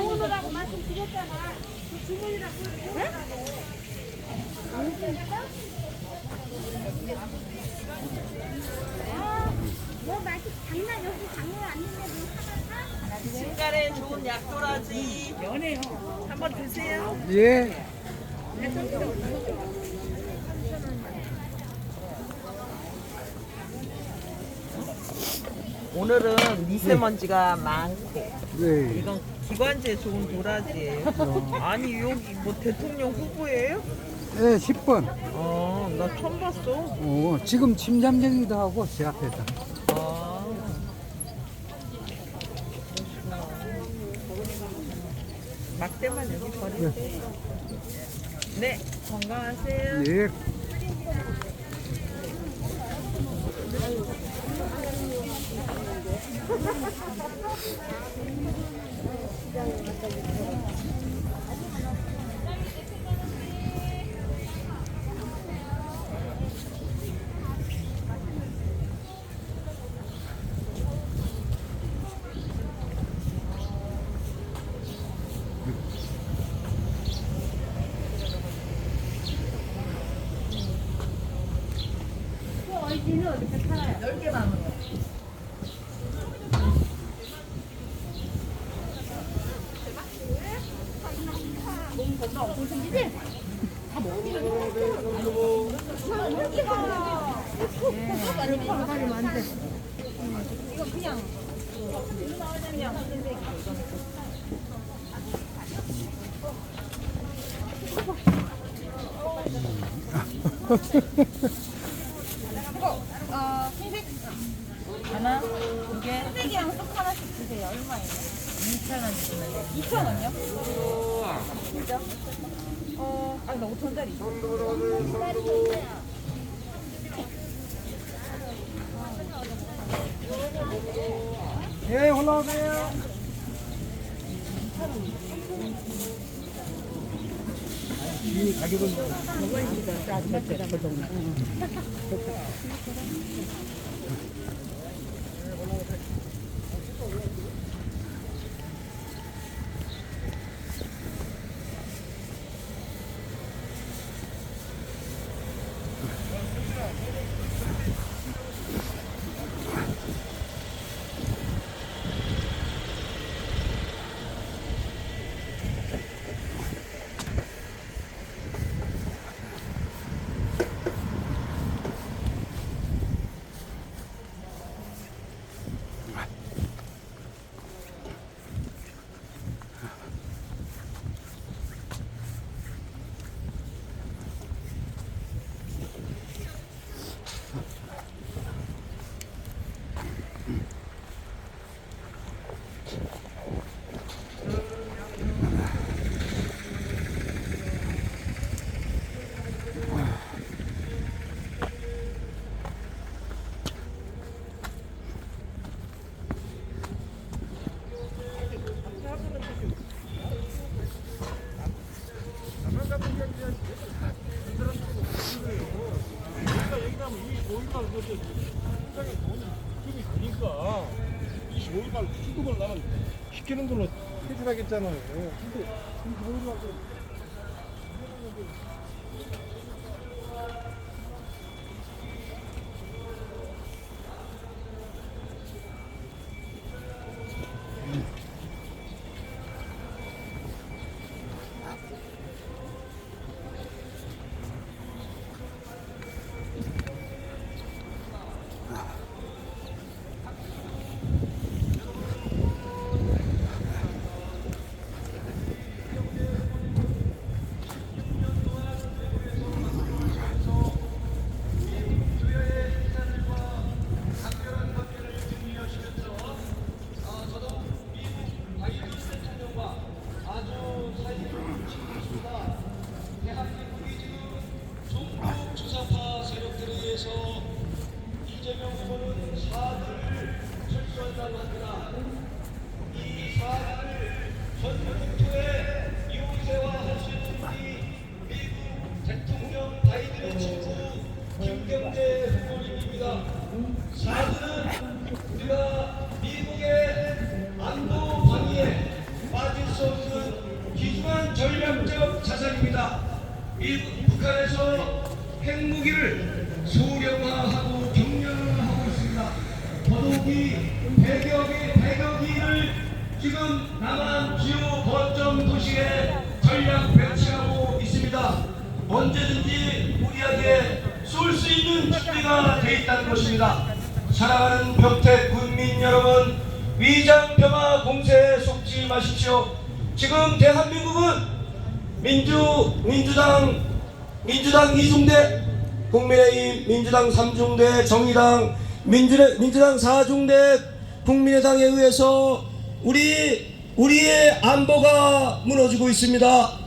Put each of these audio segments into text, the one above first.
오늘하고 말씀드렸잖아. 그 주문이라고. 네? 뭐 맛이 장난 여기 장난 아닌데 뭐 사갈까? 신간에 좋은 약도라지 연해요. 한번 드세요. 예. 오늘은 미세먼지가 많고 네. 이건 기관지에 좋은 도라지예요. 아니 여기 뭐 대통령 후보예요? 예, 10번. 나 처음 봤어. 지금 침잠정이도 하고 제 앞에서. 아, 막대만 여기 버리면 돼. 네, 건강하세요. 예. 어디는 어디서 팔아요? 10개 남은 몸 건강 엄청 생기지? 다 먹는 거 가리면 안 돼. 이거 그냥 흰색 하나, 두 개, 흰색이랑 쏙 하나씩 주세요. 얼마예요? 2,000원 주시면 돼요. 2,000원이요? 진짜? 나 5,000원짜리. 예, 올라오세요. 이 가격은 그러니까 25일간 수급을 나는 시키는 걸로 해주라겠잖아요. 근데 25일간 대통령 바이든의 친구 김경재 후보님입니다. 사드는 우리가 미국의 안보 방위에 빠질 수 없는 귀중한 전략적 자산입니다. 북한에서 핵무기를 소량화하고 경량화하고 있습니다. 더더욱이 100여 기를 지금 남한 주요 거점 도시에 전략 배치하고 있습니다. 언제든지 우리에게 쏠 수 있는 준비가 돼 있다는 것입니다. 사랑하는 평택 군민 여러분, 위장평화 공세에 속지 마십시오. 지금 대한민국은 민주당 2중대, 국민의힘 민주당 3중대, 정의당 민주당 4중대, 국민의당에 의해서 우리의 안보가 무너지고 있습니다.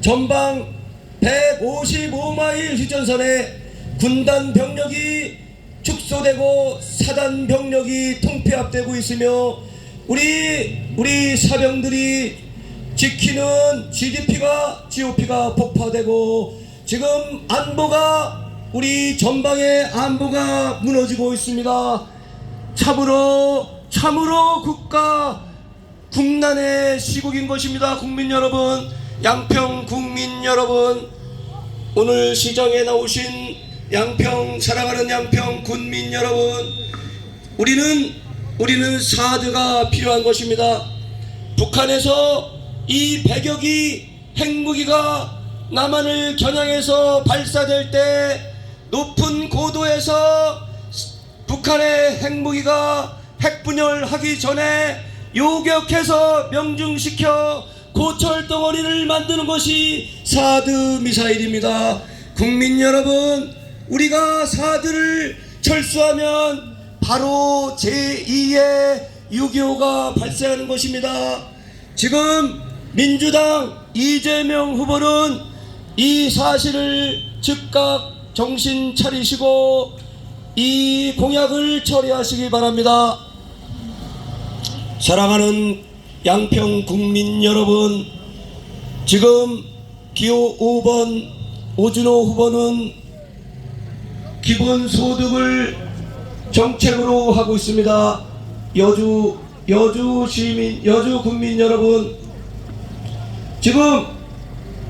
전방 155마일 휴전선에 군단 병력이 축소되고 사단 병력이 통폐합되고 있으며 우리 사병들이 지키는 GOP가 폭파되고 지금 우리 전방의 안보가 무너지고 있습니다. 참으로 국난의 시국인 것입니다. 국민 여러분, 양평 국민 여러분, 오늘 시장에 나오신 사랑하는 양평 군민 여러분, 우리는 사드가 필요한 것입니다. 북한에서 이 100여기 핵무기가 남한을 겨냥해서 발사될 때 높은 고도에서 북한의 핵무기가 핵분열하기 전에 요격해서 명중시켜 고철덩어리를 만드는 것이 사드 미사일입니다. 국민 여러분, 우리가 사드를 철수하면 바로 제2의 6.25가 발생하는 것입니다. 지금 민주당 이재명 후보는 이 사실을 즉각 정신 차리시고 이 공약을 처리하시기 바랍니다. 사랑하는 양평 국민 여러분, 지금 기호 5번 오준호 후보는 기본소득을 정책으로 하고 있습니다. 여주 국민 여러분,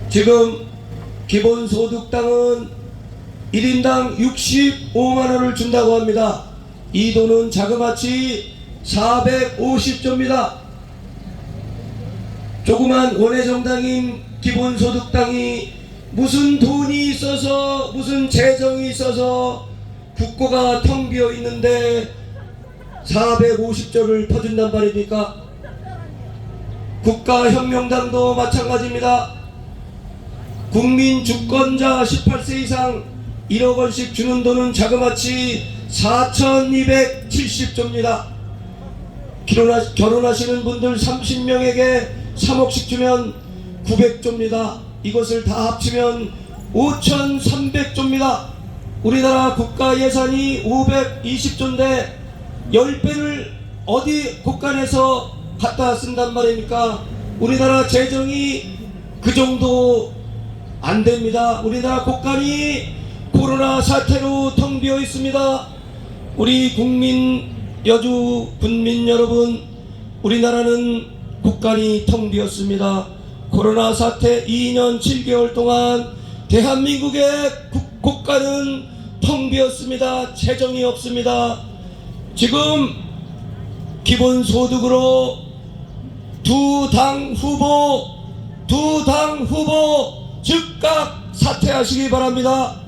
지금 기본소득당은 1인당 65만원을 준다고 합니다. 이 돈은 자그마치 450조입니다. 조그만 원외정당인 기본소득당이 무슨 돈이 있어서, 무슨 재정이 있어서 국고가 텅 비어 있는데 450조를 퍼준단 말입니까? 국가혁명당도 마찬가지입니다. 국민 주권자 18세 이상 1억 원씩 주는 돈은 자그마치 4,270조입니다. 결혼하시는 분들 30명에게 3억씩 주면 900조입니다. 이것을 다 합치면 5,300조입니다. 우리나라 국가 예산이 520조인데 10배를 어디 곳간에서 갖다 쓴단 말입니까? 우리나라 재정이 그 정도 안 됩니다. 우리나라 곳간이 코로나 사태로 텅 비어 있습니다. 우리 여주 군민 여러분, 우리나라는 곳간이 텅 비었습니다. 코로나 사태 2년 7개월 동안 대한민국의 곳간은 텅 비었습니다. 재정이 없습니다. 지금 기본소득으로 두 당 후보 즉각 사퇴하시기 바랍니다.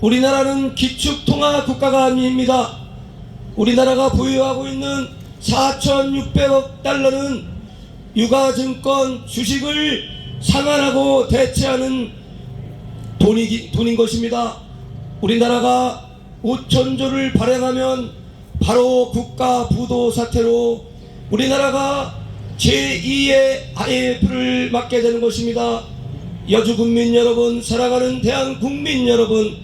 우리나라는 기축통화 국가가 아닙니다. 우리나라가 보유하고 있는 4,600억 달러는 유가증권 주식을 상환하고 대체하는 돈인 것입니다. 우리나라가 5천조를 발행하면 바로 국가 부도 사태로 우리나라가 제2의 IMF를 맞게 되는 것입니다. 여주 국민 여러분, 사랑하는 대한 국민 여러분,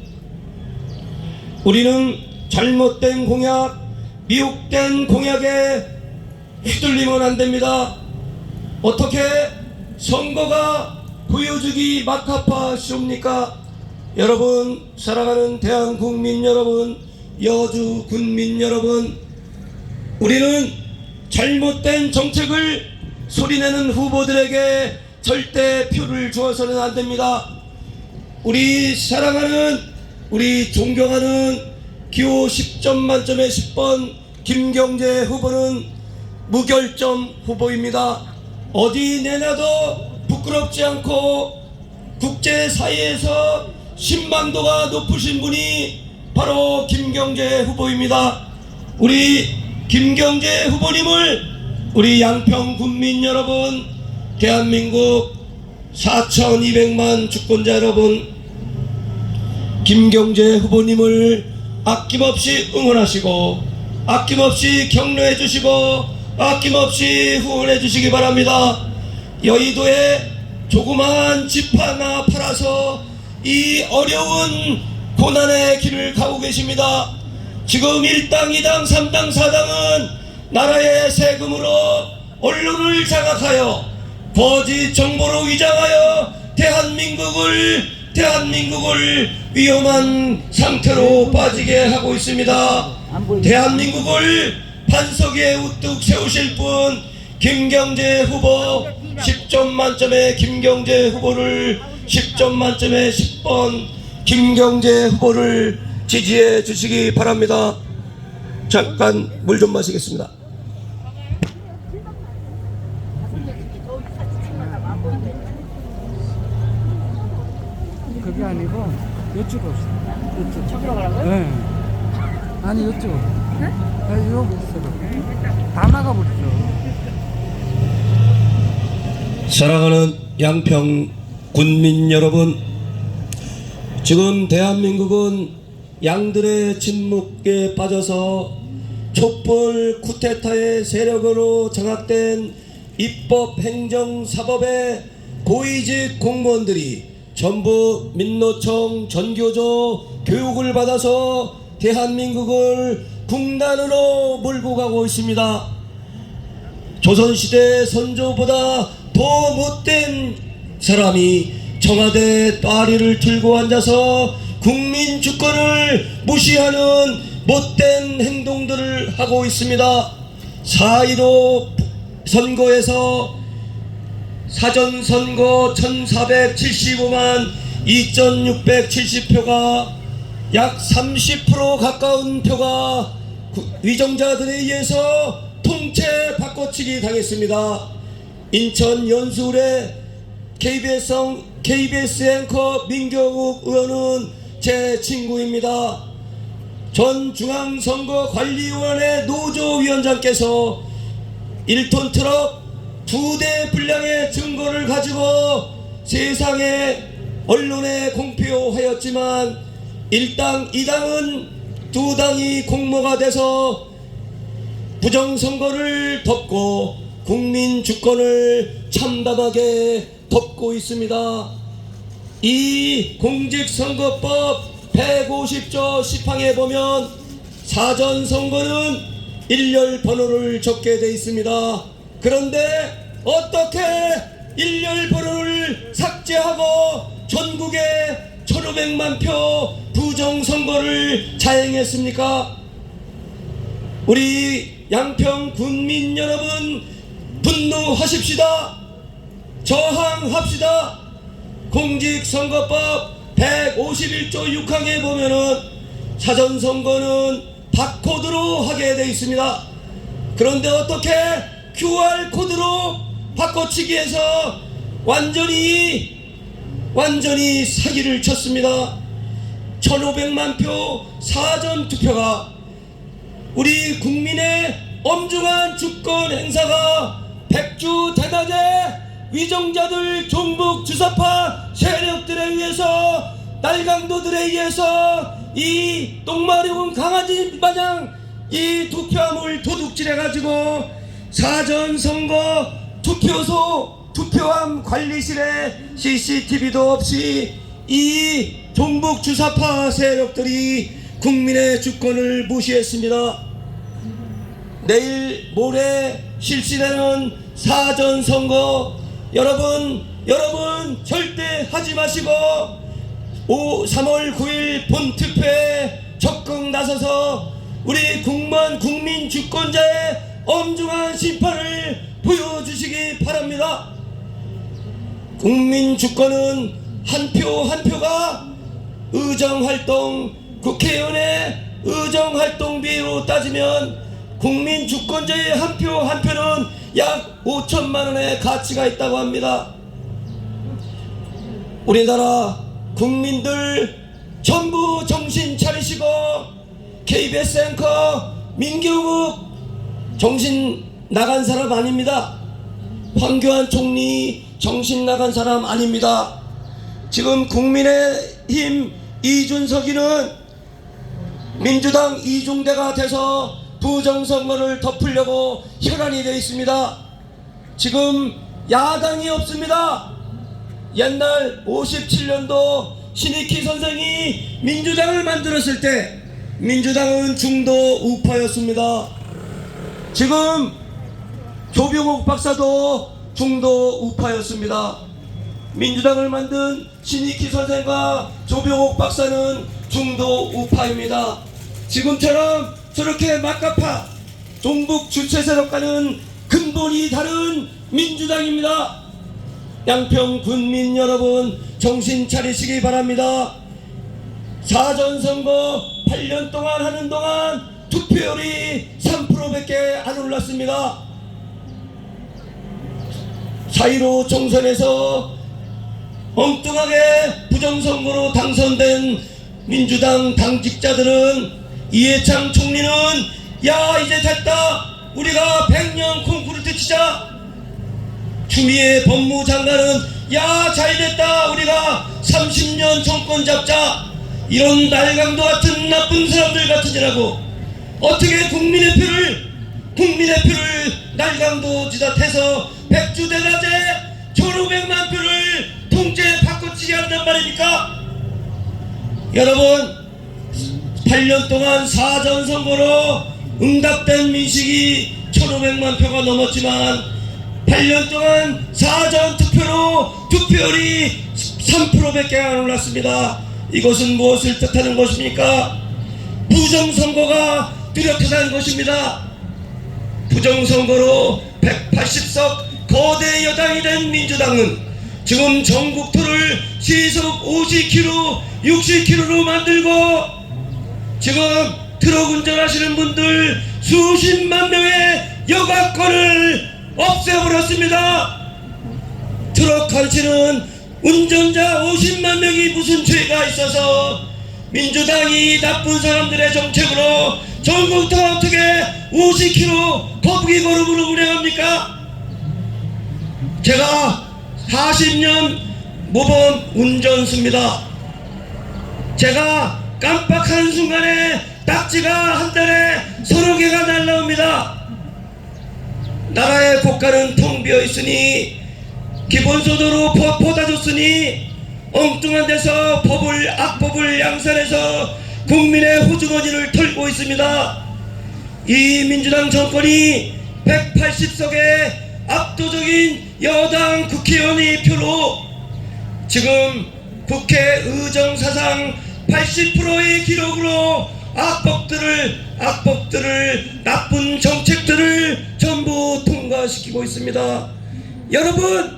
우리는 잘못된 공약, 미혹된 공약에 휘둘리면 안 됩니다. 어떻게 선거가 보여주기 막합하시옵니까? 여러분, 사랑하는 대한국민 여러분, 여주 군민 여러분, 우리는 잘못된 정책을 소리내는 후보들에게 절대 표를 주어서는 안 됩니다. 우리 사랑하는, 우리 존경하는 기호 10점 만점에 10번 김경재 후보는 무결점 후보입니다. 어디 내놔도 부끄럽지 않고 국제사회에서 신망도가 높으신 분이 바로 김경재 후보입니다. 우리 김경재 후보님을 우리 양평 국민 여러분, 대한민국 4,200만 주권자 여러분, 김경재 후보님을 아낌없이 응원하시고 아낌없이 격려해 주시고 아낌없이 후원해 주시기 바랍니다. 여의도에 조그마한 집 하나 팔아서 이 어려운 고난의 길을 가고 계십니다. 지금 1당, 2당, 3당, 4당은 나라의 세금으로 언론을 장악하여 거짓 정보로 위장하여 대한민국을 위험한 상태로 빠지게 하고 있습니다. 대한민국을 반석 위에 우뚝 세우실 분 김경재 후보 10점 만점에 김경재 후보를 10점 만점에 10번 김경재 후보를 지지해 주시기 바랍니다. 잠깐 물 좀 마시겠습니다. 그게 아니고 이쪽 없어. 이쪽. 저기로 가라고요? 네. 아니 이쪽. 네? 여기 있어. 다 나가버렸어. 사랑하는 양평 군민 여러분, 지금 대한민국은 양들의 침묵에 빠져서 촛불 쿠데타의 세력으로 장악된 입법 행정 사법의 고위직 공무원들이 전부 민노총 전교조 교육을 받아서 대한민국을 국난으로 몰고 가고 있습니다. 조선시대 선조보다 더 못된 사람이 청와대 따리를 들고 앉아서 국민 주권을 무시하는 못된 행동들을 하고 있습니다. 4.15 선거에서 사전선거 1475만 2670표가 약 30% 가까운 표가 위정자들에 의해서 통째 바꿔치기 당했습니다. 인천 연수울의 KBS 앵커 민경욱 의원은 제 친구입니다. 전 중앙선거관리위원회 노조위원장께서 1톤 트럭 2대 분량의 증거를 가지고 세상에 언론에 공표하였지만 1당, 2당은 2당이 공모가 돼서 부정선거를 덮고 국민 주권을 참담하게 덮고 있습니다. 이 공직선거법 150조 10항에 보면 사전선거는 일렬 번호를 적게 되어 있습니다. 그런데 어떻게 일렬 번호를 삭제하고 전국에 1,500만 표 부정선거를 자행했습니까? 우리 양평 군민 여러분, 분노하십시다. 저항합시다. 공직선거법 151조 6항에 보면은 사전선거는 바코드로 하게 되어 있습니다. 그런데 어떻게 QR코드로 바꿔치기해서 완전히 사기를 쳤습니다. 1,500만 표 사전투표가 우리 국민의 엄중한 주권 행사가 백주 대낮에 위정자들 종북 주사파 세력들에 의해서 날강도들에 의해서 이 똥마려운 강아지 마냥 이 투표함을 도둑질해가지고 사전선거 투표소 투표함 관리실에 CCTV도 없이 이 종북 주사파 세력들이 국민의 주권을 무시했습니다. 내일 모레 실시되는 사전선거, 여러분 여러분 절대 하지 마시고 3월 9일 본투표에 적극 나서서 우리 국민 주권자의 엄중한 심판을 보여주시기 바랍니다. 국민 주권은 한 표 한 표가 의정활동, 국회의원의 의정활동비로 따지면 국민 주권자의 한 표 한 표는 약 5천만 원의 가치가 있다고 합니다. 우리나라 국민들 전부 정신 차리시고 KBS 앵커 민경욱 정신 나간 사람 아닙니다. 황교안 총리 정신 나간 사람 아닙니다. 지금 국민의힘 이준석이는 민주당 이중대가 돼서 부정선거를 덮으려고 혈안이 되어 있습니다. 지금 야당이 없습니다. 옛날 57년도 신익희 선생이 민주당을 만들었을 때 민주당은 중도 우파였습니다. 지금 조병옥 박사도 중도 우파였습니다. 민주당을 만든 신익희 선생과 조병옥 박사는 중도 우파입니다. 지금처럼 저렇게 막가파 종북 주체세력과는 근본이 다른 민주당입니다. 양평 군민 여러분 정신 차리시기 바랍니다. 사전선거 8년 동안 하는 동안 투표율이 3%밖에 안 올랐습니다. 4.15 총선에서 엉뚱하게 부정선거로 당선된 민주당 당직자들은 이해창 총리는 야 이제 됐다 우리가 100년 콩쿠르트 치자. 추미애 법무장관은 야 잘됐다 우리가 30년 정권 잡자. 이런 날강도 같은 나쁜 사람들 같으니라고 어떻게 국민의 표를 날강도 지dat해서 백주대낮에 1,500만 표를 통째 바꿔치기 한단 말입니까? 여러분 8년 동안 사전선거로 응답된 민식이 1,500만 표가 넘었지만 8년 동안 사전투표로 투표율이 3%밖에 안 올랐습니다. 이것은 무엇을 뜻하는 것입니까? 부정선거가 뚜렷하다는 것입니다. 부정선거로 180석 거대 여당이 된 민주당은 지금 전국토를 시속 50km, 60km로 만들고 지금 트럭 운전하시는 분들 수십만 명의 여가권을 없애버렸습니다. 트럭 가르치는 운전자 50만 명이 무슨 죄가 있어서 민주당이 나쁜 사람들의 정책으로 전국토 어떻게 50km 거북이 걸음으로 운행합니까? 제가 40년 모범 운전수입니다. 제가 깜빡 한순간에 딱지가 한 달에 30개가 날라옵니다. 나라의 국가는 텅 비어 있으니 기본소득으로 퍼다줬으니 엉뚱한 데서 악법을 양산해서 국민의 호주머니를 털고 있습니다. 이 민주당 정권이 180석의 압도적인 여당 국회의원의 표로 지금 국회 의정사상 80%의 기록으로 악법들을 나쁜 정책들을 전부 통과시키고 있습니다. 여러분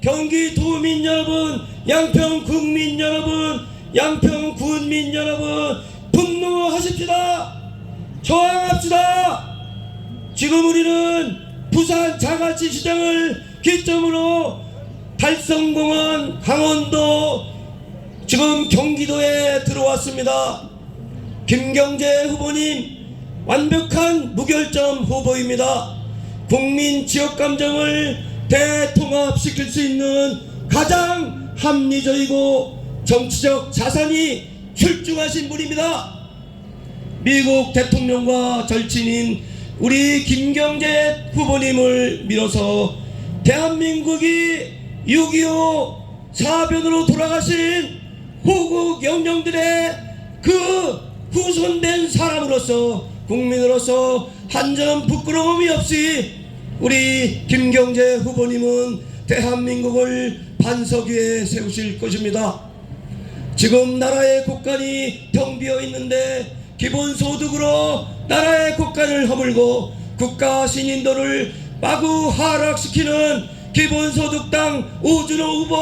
경기도민 여러분, 양평 국민 여러분, 양평 군민 여러분 분노하십시다. 저항합시다. 지금 우리는 부산 자갈치 시장을 기점으로 달성공원, 강원도, 지금 경기도에 들어왔습니다. 김경재 후보님 완벽한 무결점 후보입니다. 국민 지역 감정을 대통합시킬 수 있는 가장 합리적이고 정치적 자산이 출중하신 분입니다. 미국 대통령과 절친인 우리 김경재 후보님을 밀어서 대한민국이 6.25 사변으로 돌아가신 호국 영령들의 그 후손된 사람으로서 국민으로서 한 점 부끄러움이 없이 우리 김경재 후보님은 대한민국을 반석 위에 세우실 것입니다. 지금 나라의 곳간이 텅 비어 있는데 기본소득으로 나라의 곳간을 허물고 국가 신인도를 마구 하락시키는 기본소득당 우준호 후보,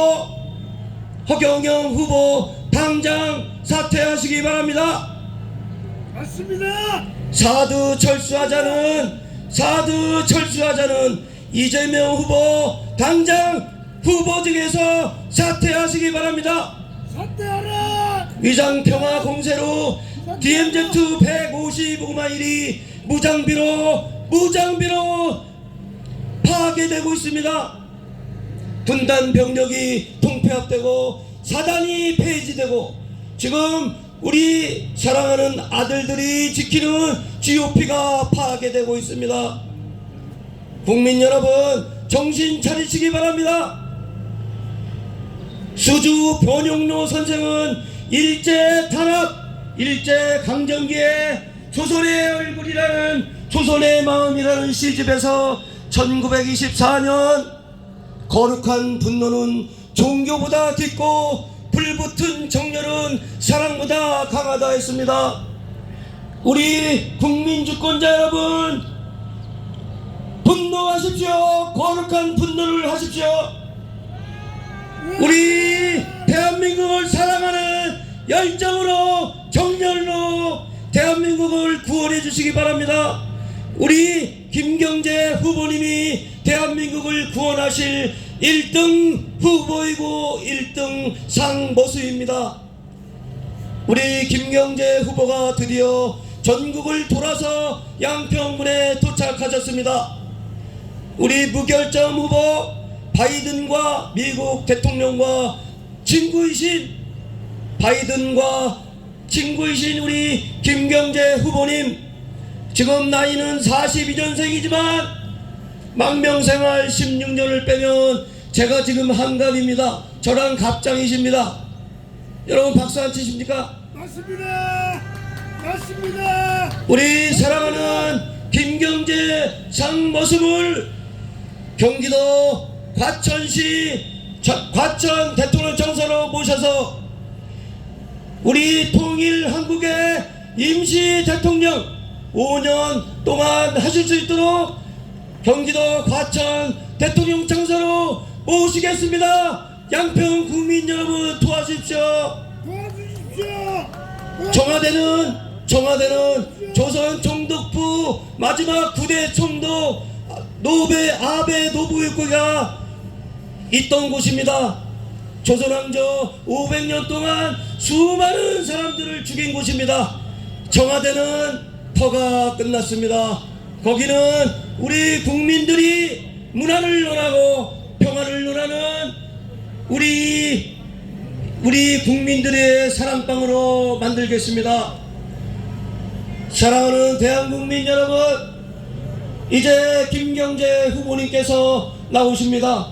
허경영 후보 당장 사퇴하시기 바랍니다. 맞습니다. 사드 철수하자는 이재명 후보 당장 후보직에서 사퇴하시기 바랍니다. 사퇴하라. 위장평화 공세로 DMZ 155만 일이 무장비로 파괴되고 있습니다. 분단 병력이 통폐합되고 사단이 폐지되고 지금 우리 사랑하는 아들들이 지키는 GOP가 파괴되고 있습니다. 국민 여러분 정신 차리시기 바랍니다. 수주 변용로 선생은 일제 탄압, 일제 강점기에 조선의 얼굴이라는 조선의 마음이라는 시집에서 1924년 거룩한 분노는 종교보다 깊고 불붙은 정열은 사랑보다 강하다 했습니다. 우리 국민주권자 여러분 분노하십시오. 거룩한 분노를 하십시오. 우리 대한민국을 사랑하는 열정으로 정열로 대한민국을 구원해 주시기 바랍니다. 우리 김경재 후보님이 대한민국을 구원하실 1등 후보이고 1등 상모수입니다. 우리 김경재 후보가 드디어 전국을 돌아서 양평군에 도착하셨습니다. 우리 무결점 후보 바이든과 미국 대통령과 친구이신 우리 김경재 후보님, 지금 나이는 42년생이지만 망명생활 16년을 빼면 제가 지금 한갑입니다. 저랑 갑장이십니다. 여러분 박수 안 치십니까? 맞습니다. 맞습니다. 우리 사랑하는 김경재 상모습을 경기도 과천시 과천 대통령 청사로 모셔서 우리 통일한국의 임시 대통령 5년 동안 하실 수 있도록 경기도 과천 대통령 청사로 모시겠습니다. 양평 국민 여러분 도와주십시오. 청와대는 조선 총독부 마지막 9대 총독 아베 노부유코가 있던 곳입니다. 조선왕조 500년 동안 수많은 사람들을 죽인 곳입니다. 청와대는 터가 끝났습니다. 거기는 우리 국민들이 문화를 논하고 평화를 논하는 우리 국민들의 사랑방으로 만들겠습니다. 사랑하는 대한국민 여러분, 이제 김경재 후보님께서 나오십니다.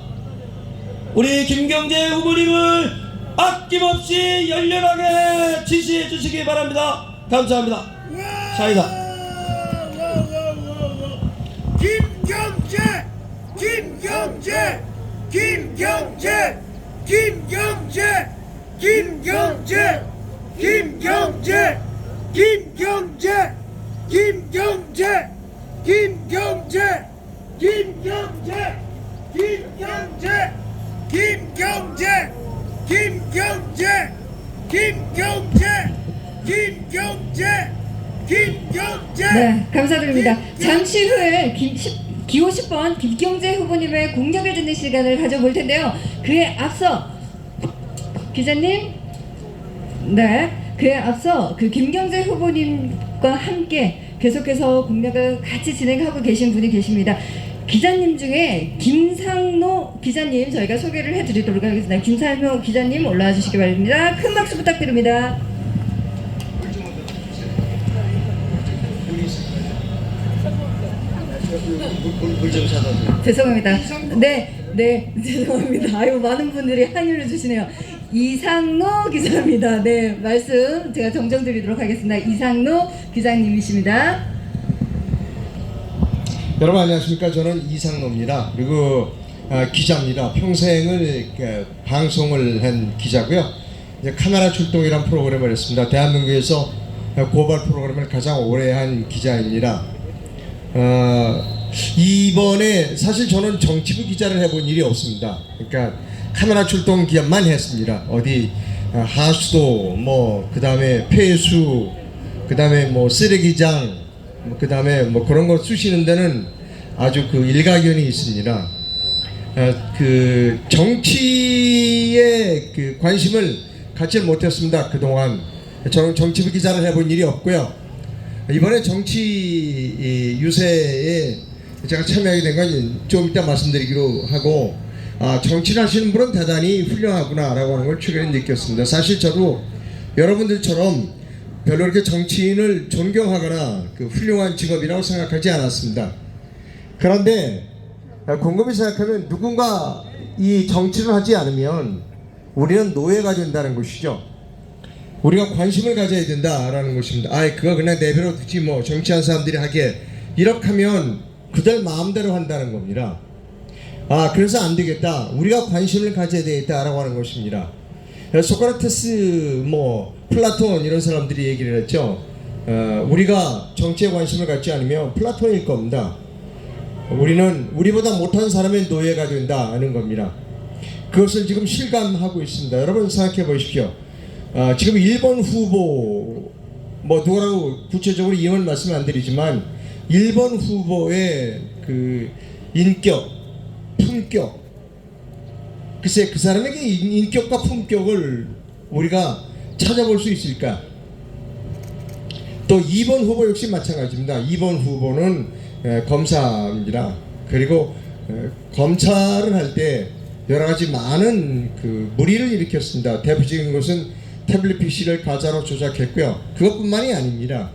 우리 김경재 후보님을 아낌없이 열렬하게 지지해 주시기 바랍니다. 감사합니다. 사이다. 네, 감사드립니다. 잠시 후에 기호 10번 김경재 후보님의 공약을 듣는 시간을 가져볼 텐데요. 그에 앞서 기자님, 그에 앞서 그 김경재 후보님과 함께 계속해서 공약을 같이 진행하고 계신 분이 계십니다. 기자님 중에 김상노 기자님 저희가 소개를 해드리도록 하겠습니다. 김상노 기자님 올라와 주시기 바랍니다. 큰 박수 부탁드립니다. 죄송합니다. 네, 죄송합니다. 아유, 많은 분들이 항의를 주시네요. 이상노 기자입니다. 네, 말씀 제가 정정드리도록 하겠습니다. 이상노 기자님이십니다. 여러분 안녕하십니까. 저는 이상노입니다. 그리고 기자입니다. 평생을 방송을 한 기자고요. 이제 카메라 출동이란 프로그램을 했습니다. 대한민국에서 고발 프로그램을 가장 오래 한 기자입니다. 이번에 사실 저는 정치부 기자를 해본 일이 없습니다. 그러니까 카메라 출동 기업만 했습니다. 어디 하수도, 뭐 그 다음에 폐수, 그 다음에 뭐 쓰레기장, 그 다음에 뭐 그런 거 쑤시는 데는 아주 그 일가견이 있습니다. 그 정치에 그 관심을 갖지 못했습니다. 그동안 저는 정치부 기자를 해본 일이 없고요. 이번에 정치 유세에 제가 참여하게 된 건 좀 이따 말씀드리기로 하고, 정치를 하시는 분은 대단히 훌륭하구나 라고 하는 걸 최근에 느꼈습니다. 사실 저도 여러분들처럼 별로 이렇게 정치인을 존경하거나 그 훌륭한 직업이라고 생각하지 않았습니다. 그런데 곰곰이 생각하면 누군가 이 정치를 하지 않으면 우리는 노예가 된다는 것이죠. 우리가 관심을 가져야 된다라는 것입니다. 그거 그냥 내버려 두지 뭐 정치한 사람들이 하게, 이렇게 하면 그들 마음대로 한다는 겁니다. 그래서 안 되겠다. 우리가 관심을 가져야 되겠다라고 하는 것입니다. 소크라테스, 뭐 플라톤 이런 사람들이 얘기를 했죠. 우리가 정치에 관심을 갖지 않으면 플라톤일 겁니다. 우리는 우리보다 못한 사람의 노예가 된다는 겁니다. 그것을 지금 실감하고 있습니다. 여러분 생각해 보십시오. 지금 1번 후보, 뭐 누구라고 구체적으로 이름을 말씀 안 드리지만 1번 후보의 그 인격, 품격, 글쎄 그 사람에게 인격과 품격을 우리가 찾아볼 수 있을까? 또 2번 후보 역시 마찬가지입니다. 2번 후보는 검사입니다. 그리고 검찰을 할 때 여러가지 많은 그 무리를 일으켰습니다. 대표적인 것은 태블릿 PC를 가짜로 조작했고요. 그것뿐만이 아닙니다.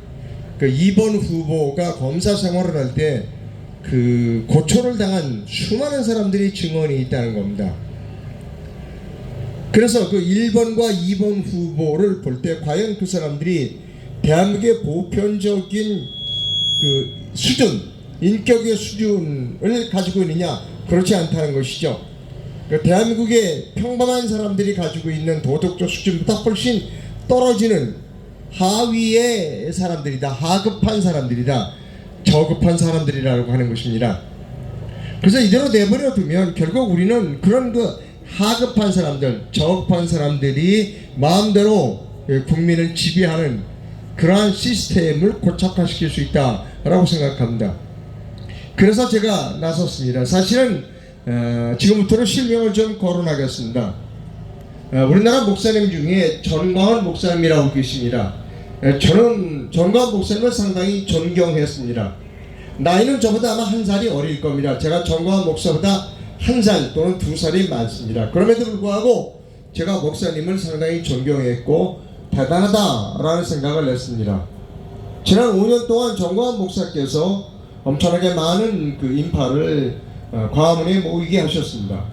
그 2번 후보가 검사 생활을 할 때 그 고초를 당한 수많은 사람들이 증언이 있다는 겁니다. 그래서 그 1번과 2번 후보를 볼 때 과연 그 사람들이 대한민국의 보편적인 그 수준, 인격의 수준을 가지고 있느냐? 그렇지 않다는 것이죠. 그러니까 대한민국의 평범한 사람들이 가지고 있는 도덕적 수준보다 훨씬 떨어지는 하위의 사람들이다, 하급한 사람들이다, 저급한 사람들이라고 하는 것입니다. 그래서 이대로 내버려 두면 결국 우리는 그런 그 하급한 사람들, 저급한 사람들이 마음대로 국민을 지배하는 그러한 시스템을 고착화시킬 수 있다라고 생각합니다. 그래서 제가 나섰습니다. 사실은 지금부터는 실명을 좀 거론하겠습니다. 우리나라 목사님 중에 전광훈 목사님이라고 계십니다. 저는 전광훈 목사님을 상당히 존경했습니다. 나이는 저보다 아마 한 살이 어릴 겁니다. 제가 전광훈 목사보다 한 살 또는 2살이 많습니다. 그럼에도 불구하고 제가 목사님을 상당히 존경했고 대단하다라는 생각을 했습니다. 지난 5년 동안 전광훈 목사께서 엄청나게 많은 그 인파를 광화문에 모이게 하셨습니다.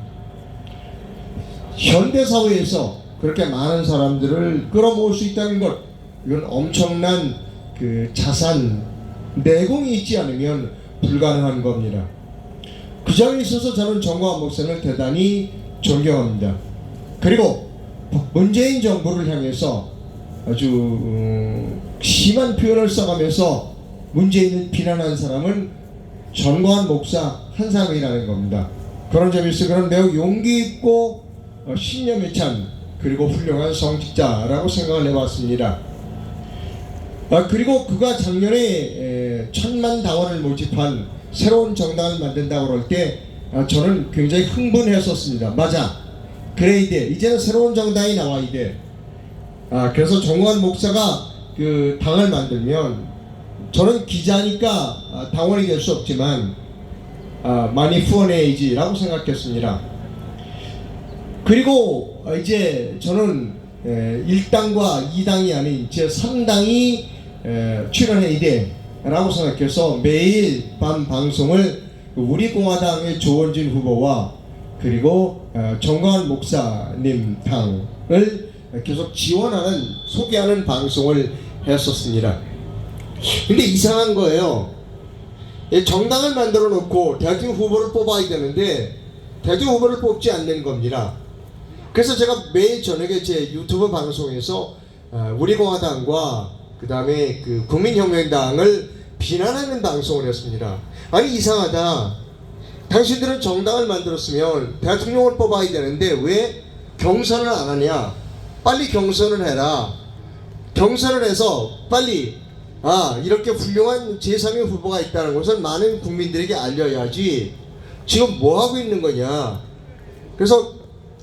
현대사회에서 그렇게 많은 사람들을 끌어모을 수 있다는 것, 이건 엄청난 그 자산, 내공이 있지 않으면 불가능한 겁니다. 그 점에 있어서 저는 전광훈 목사님을 대단히 존경합니다. 그리고 문재인 정부를 향해서 아주 심한 표현을 써가면서 문재인을 비난한 사람은 전광훈 목사 한 사람이라는 겁니다. 그런 점에서 그런 매우 용기 있고 신념에 찬 그리고 훌륭한 성직자라고 생각을 해봤습니다. 그리고 그가 작년에 1000만 당원을 모집한 새로운 정당을 만든다고 그럴 때 저는 굉장히 흥분했었습니다. 맞아, 그래야 돼. 이제는 새로운 정당이 나와야 돼. 그래서 전광훈 목사가 그 당을 만들면 저는 기자니까 당원이 될 수 없지만 많이 후원해야지라고 생각했습니다. 그리고 이제 저는 1당과 2당이 아닌 제 3당이 출연해야 돼 라고 생각해서 매일 밤 방송을 우리 공화당의 조원진 후보와 그리고 전광훈 목사님 당을 계속 지원하는, 소개하는 방송을 했었습니다. 근데 이상한 거예요. 정당을 만들어 놓고 대통령 후보를 뽑아야 되는데 대통령 후보를 뽑지 않는 겁니다. 그래서 제가 매일 저녁에 제 유튜브 방송에서 우리공화당과 그 다음에 그 국민혁명당을 비난하는 방송을 했습니다. 아니 이상하다. 당신들은 정당을 만들었으면 대통령을 뽑아야 되는데 왜 경선을 안 하냐? 빨리 경선을 해라. 경선을 해서 빨리 이렇게 훌륭한 제3의 후보가 있다는 것을 많은 국민들에게 알려야지. 지금 뭐 하고 있는 거냐? 그래서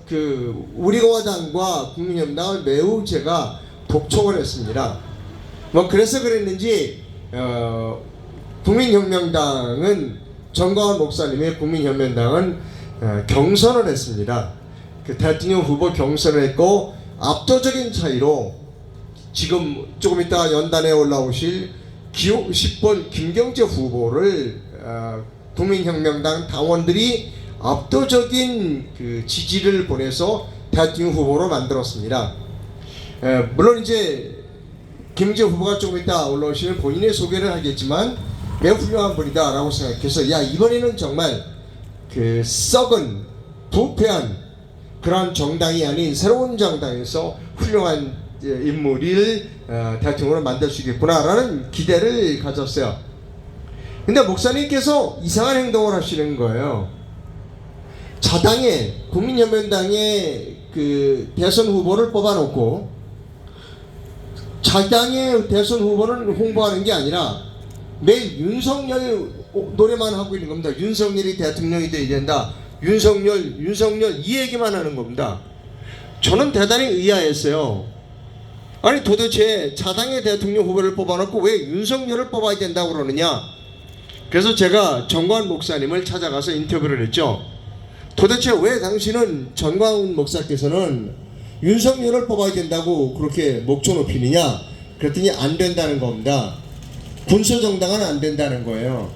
그 우리공화당과 국민혁명당을 매우 제가 독촉을 했습니다. 뭐 그래서 그랬는지 국민혁명당은 정광훈 목사님의 국민혁명당은 경선을 했습니다. 그 대통령 후보 경선을 했고 압도적인 차이로 지금 조금 이따 연단에 올라오실 기호 10번 김경재 후보를 국민혁명당 당원들이 압도적인 그 지지를 보내서 대통령 후보로 만들었습니다. 물론 이제 김경재 후보가 조금 이따 올라오시면 본인의 소개를 하겠지만 매우 훌륭한 분이다라고 생각해서 이번에는 정말 그 썩은 부패한 그런 정당이 아닌 새로운 정당에서 훌륭한 인물을 대통령으로 만들 수 있겠구나라는 기대를 가졌어요. 근데 목사님께서 이상한 행동을 하시는 거예요. 자당의 국민혁명당의 그 대선 후보를 뽑아놓고 자당의 대선 후보는 홍보하는 게 아니라 매일 윤석열 노래만 하고 있는 겁니다. 윤석열이 대통령이 돼야 된다. 윤석열 이 얘기만 하는 겁니다. 저는 대단히 의아했어요. 아니 도대체 자당의 대통령 후보를 뽑아놓고 왜 윤석열을 뽑아야 된다고 그러느냐. 그래서 제가 정광훈 목사님을 찾아가서 인터뷰를 했죠. 도대체 왜 당신은 정광훈 목사께서는 윤석열을 뽑아야 된다고 그렇게 목조 높이느냐. 그랬더니 안 된다는 겁니다. 군소정당은 안 된다는 거예요.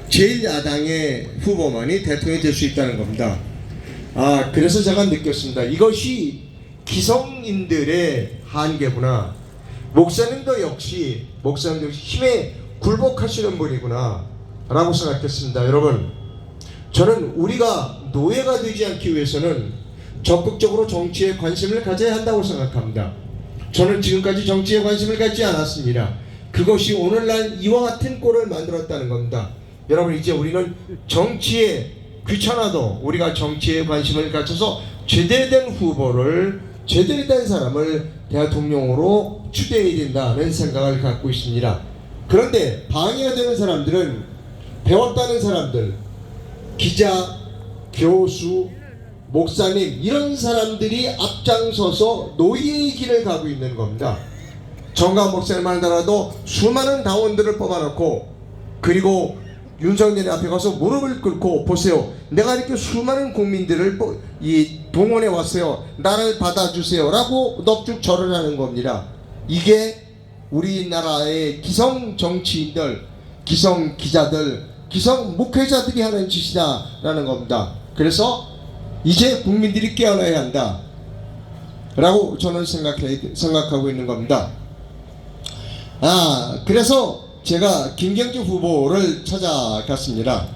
제1야당의 후보만이 대통령이 될 수 있다는 겁니다. 그래서 제가 느꼈습니다. 이것이 기성인들의 한계구나. 목사님도 역시 힘에 굴복하시는 분이구나 라고 생각했습니다. 여러분, 저는 우리가 노예가 되지 않기 위해서는 적극적으로 정치에 관심을 가져야 한다고 생각합니다. 저는 지금까지 정치에 관심을 갖지 않았습니다. 그것이 오늘날 이와 같은 꼴을 만들었다는 겁니다. 여러분, 이제 우리는 정치에 귀찮아도 우리가 정치에 관심을 갖춰서 제대로 된 후보를, 제대로 된 사람을 대통령으로 추대해야 된다는 생각을 갖고 있습니다. 그런데 방해가 되는 사람들은 배웠다는 사람들, 기자, 교수, 목사님 이런 사람들이 앞장서서 노예의 길을 가고 있는 겁니다. 정광훈 목사님만 하더라도 수많은 당원들을 뽑아놓고 그리고 윤석열 앞에 가서 무릎을 꿇고 보세요. 내가 이렇게 수많은 국민들을 동원해 왔어요. 나를 받아주세요 라고 넙죽 절을 하는 겁니다. 이게 우리나라의 기성 정치인들, 기성 기자들, 기성 목회자들이 하는 짓이다 라는 겁니다. 그래서 이제 국민들이 깨어나야 한다 라고 저는 생각하고 있는 겁니다. 그래서 제가 김경재 후보를 찾아갔습니다.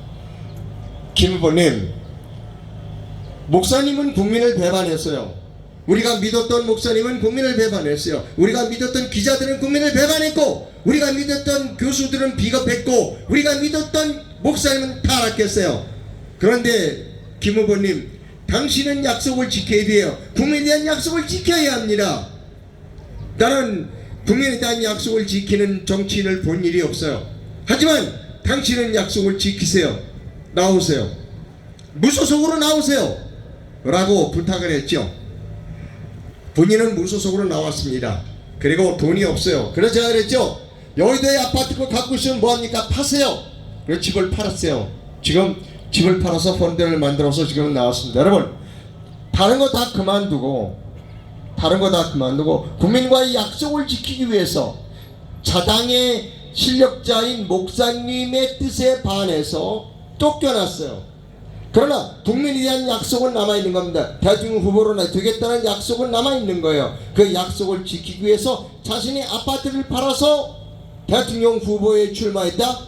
김 후보님, 목사님은 국민을 배반했어요. 우리가 믿었던 목사님은 국민을 배반했어요. 우리가 믿었던 기자들은 국민을 배반했고, 우리가 믿었던 교수들은 비겁했고, 우리가 믿었던 목사님은 타락했어요. 그런데 김 후보님, 당신은 약속을 지켜야 돼요. 국민에 대한 약속을 지켜야 합니다. 나는 국민에 대한 약속을 지키는 정치인을 본 일이 없어요. 하지만 당신은 약속을 지키세요. 나오세요. 무소속으로 나오세요 라고 부탁을 했죠. 본인은 무소속으로 나왔습니다. 그리고 돈이 없어요. 그래서 제가 그랬죠. 여의도에 아파트 갖고 있으면 뭐합니까? 파세요. 그래서 집을 팔았어요. 지금 집을 팔아서 펀드를 만들어서 지금 나왔습니다. 여러분, 다른 거 다 그만두고 국민과의 약속을 지키기 위해서 자당의 실력자인 목사님의 뜻에 반해서 쫓겨났어요. 그러나 국민에 대한 약속은 남아있는 겁니다. 대통령 후보로 되겠다는 약속은 남아있는 거예요. 그 약속을 지키기 위해서 자신의 아파트를 팔아서 대통령 후보에 출마했다?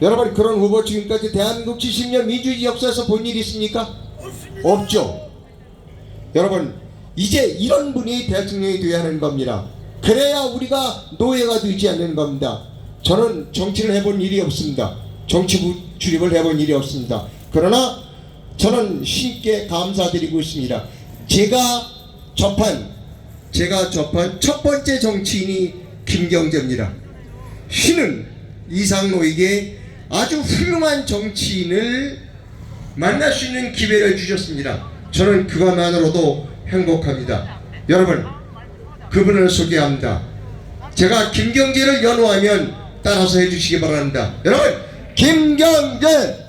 여러분 그런 후보 지금까지 대한민국 70년 민주주의 역사에서 본 일이 있습니까? 없죠. 여러분 이제 이런 분이 대통령이 되어야 하는 겁니다. 그래야 우리가 노예가 되지 않는 겁니다. 저는 정치를 해본 일이 없습니다. 정치부 출입을 해본 일이 없습니다. 그러나 저는 신께 감사드리고 있습니다. 제가 접한 첫 번째 정치인이 김경재입니다. 신은 이상로에게 아주 훌륭한 정치인을 만날 수 있는 기회를 주셨습니다. 저는 그것만으로도 행복합니다. 여러분 그분을 소개합니다. 제가 김경재를 연호하면 따라서 해주시기 바랍니다. 여러분 김경재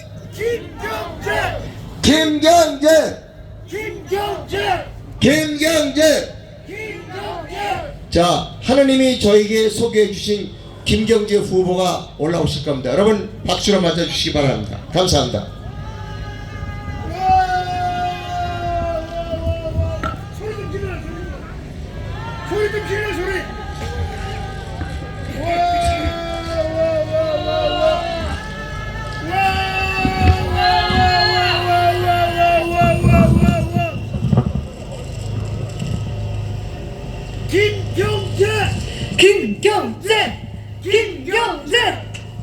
자, 하나님이 저에게 소개해 주신 김경재 후보가 올라오실 겁니다. 여러분 박수로 맞아주시기 바랍니다. 감사합니다. 소리 좀 질러 소리 좀 질러 소리.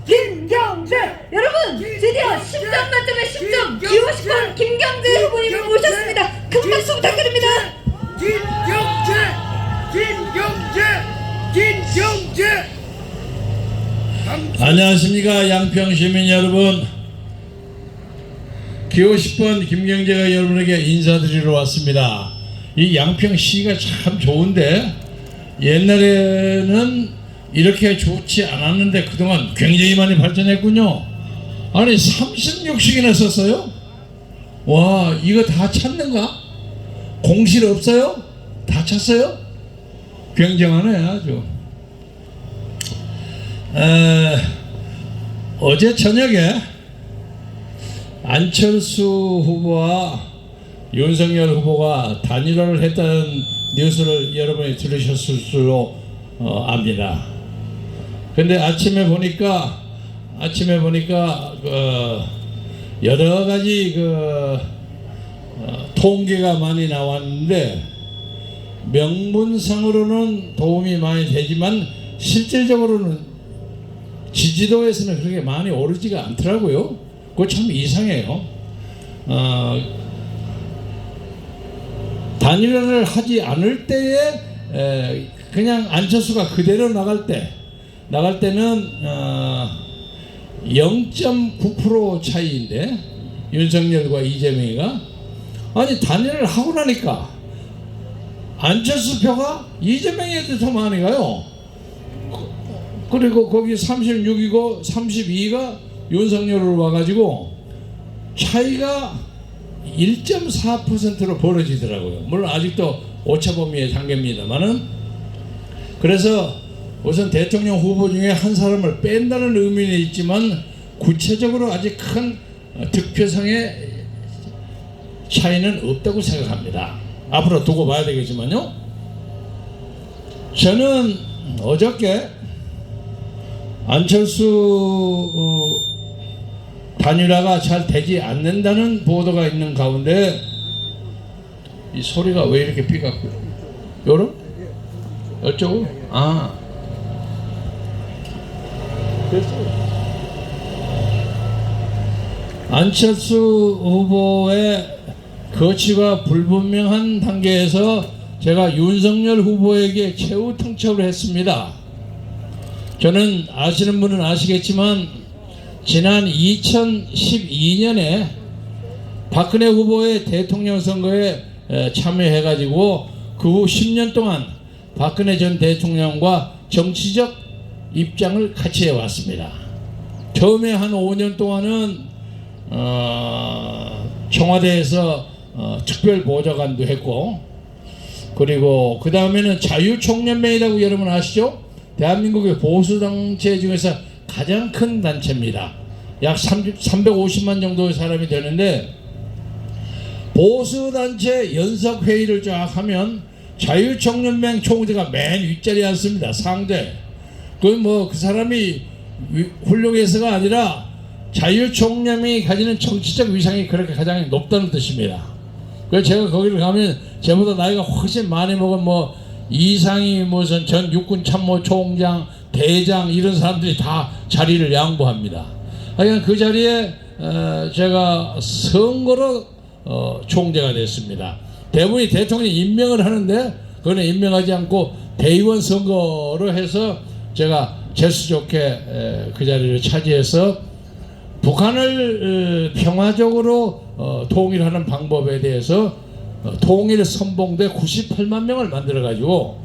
김경재 여러분 드디어 10점 만점에 10점 기호 10번 김경재 후보님을 모셨습니다. 큰 박수 부탁드립니다. 김경재 안녕하십니까 양평 시민 여러분. 기호 10번 김경재가 여러분에게 인사드리러 왔습니다. 이 양평시가 참 좋은데 옛날에는 이렇게 좋지 않았는데 그동안 굉장히 많이 발전했군요. 아니 36씩이나 썼어요? 와 이거 다 찾는가? 공실 없어요? 다 찼어요? 굉장하네 아주. 어제 저녁에 안철수 후보와 윤석열 후보가 단일화를 했다는 뉴스를 여러분이 들으셨을 줄로 압니다. 근데 아침에 보니까 여러 가지 통계가 많이 나왔는데 명분상으로는 도움이 많이 되지만 실질적으로는 지지도에서는 그렇게 많이 오르지가 않더라고요. 그거 참 이상해요. 단일화를 하지 않을 때에 그냥 안철수가 그대로 나갈 때는 0.9% 차이인데 윤석열과 이재명이가 아니 단일화를 하고 나니까 안철수 표가 이재명한테 더 많이 가요. 그리고 거기 36이고 32가 윤석열로 와가지고 차이가 1.4%로 벌어지더라고요. 물론 아직도 오차범위의 단계입니다만은. 그래서 우선 대통령 후보 중에 한 사람을 뺀다는 의미는 있지만 구체적으로 아직 큰 득표상의 차이는 없다고 생각합니다. 앞으로 두고 봐야 되겠지만요. 저는 어저께 안철수 단일화가 잘 되지 않는다는 보도가 있는 가운데 이 소리가 왜 이렇게 삐갖고요? 요런? 어쩌고? 안철수 후보의 거취가 불분명한 단계에서 제가 윤석열 후보에게 최후 통첩을 했습니다. 저는 아시는 분은 아시겠지만 지난 2012년에 박근혜 후보의 대통령 선거에 참여해가지고 그 후 10년 동안 박근혜 전 대통령과 정치적 입장을 같이 해왔습니다. 처음에 한 5년 동안은 청와대에서 특별 보좌관도 했고, 그리고 그 다음에는 자유총연맹이라고 여러분 아시죠? 대한민국의 보수단체 중에서 가장 큰 단체입니다. 약 350만 정도의 사람이 되는데, 보수단체 연석회의를 쫙 하면 자유총연맹 총재가 맨 윗자리에 앉습니다. 상대. 그 사람이 훌륭해서가 아니라 자유총념이 가지는 정치적 위상이 그렇게 가장 높다는 뜻입니다. 그래서 제가 거기를 가면 저보다 나이가 훨씬 많이 먹은 뭐 이상이 무슨 전 육군 참모 총장, 대장 이런 사람들이 다 자리를 양보합니다. 하여간 그 자리에 제가 선거로 총재가 됐습니다. 대부분이 대통령 임명을 하는데 그거는 임명하지 않고 대의원 선거로 해서 제가 재수 좋게 그 자리를 차지해서 북한을 평화적으로 통일하는 방법에 대해서 통일 선봉대 98만 명을 만들어 가지고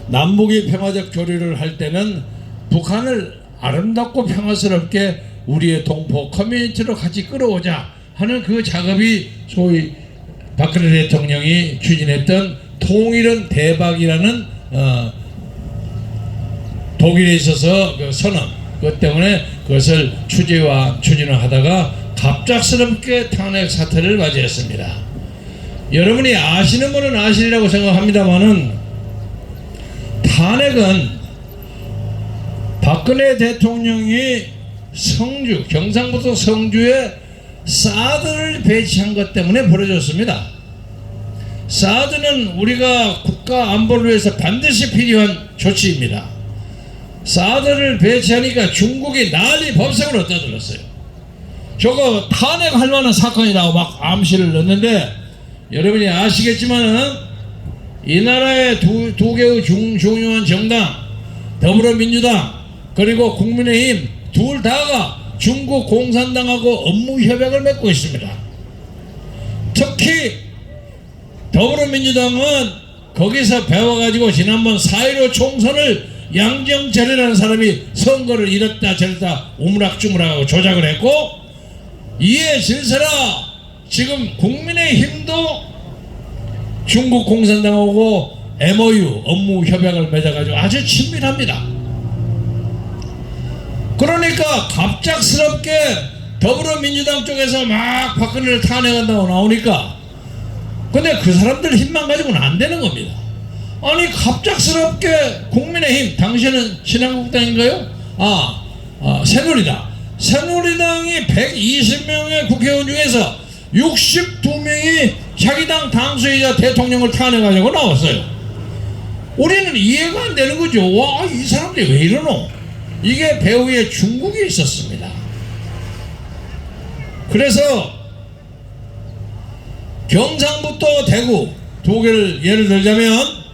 남북이 평화적 교류를 할 때는 북한을 아름답고 평화스럽게 우리의 동포 커뮤니티로 같이 끌어오자 하는 그 작업이 소위 박근혜 대통령이 추진했던 통일은 대박이라는 독일에 있어서 그 선언 그것 때문에 그것을 추진을 하다가 갑작스럽게 탄핵 사태를 맞이했습니다. 여러분이 아시는 분은 아시리라고 생각합니다만은 탄핵은 박근혜 대통령이 성주, 경상북도 성주에 사드를 배치한 것 때문에 벌어졌습니다. 사드는 우리가 국가 안보를 위해서 반드시 필요한 조치입니다. 사드를 배치하니까 중국이 난리 법석으로 떠들었어요. 저거 탄핵할 만한 사건이라고 막 암시를 넣는데 여러분이 아시겠지만은 이 나라의 두 개의 중요한 정당 더불어민주당 그리고 국민의힘 둘 다가 중국 공산당하고 업무 협약을 맺고 있습니다. 특히 더불어민주당은 거기서 배워가지고 지난번 4.15 총선을 양정철이라는 사람이 선거를 이랬다 저랬다 우물락주물락하고 조작을 했고 이에 질서라 지금 국민의힘도 중국 공산당하고 MOU 업무 협약을 맺어가지고 아주 친밀합니다. 그러니까 갑작스럽게 더불어민주당 쪽에서 막 박근혜를 탄핵한다고 나오니까 근데 그 사람들 힘만 가지고는 안 되는 겁니다. 아니 갑작스럽게 국민의힘 당시에는 신한국당인가요? 새누리당이 120명의 국회의원 중에서 62명이 자기 당 당수이자 대통령을 탄핵하려고 나왔어요. 우리는 이해가 안 되는 거죠. 와, 이 사람들이 왜 이러노? 이게 배후에 중국이 있었습니다. 그래서 경상북도 대구 두 개를 예를 들자면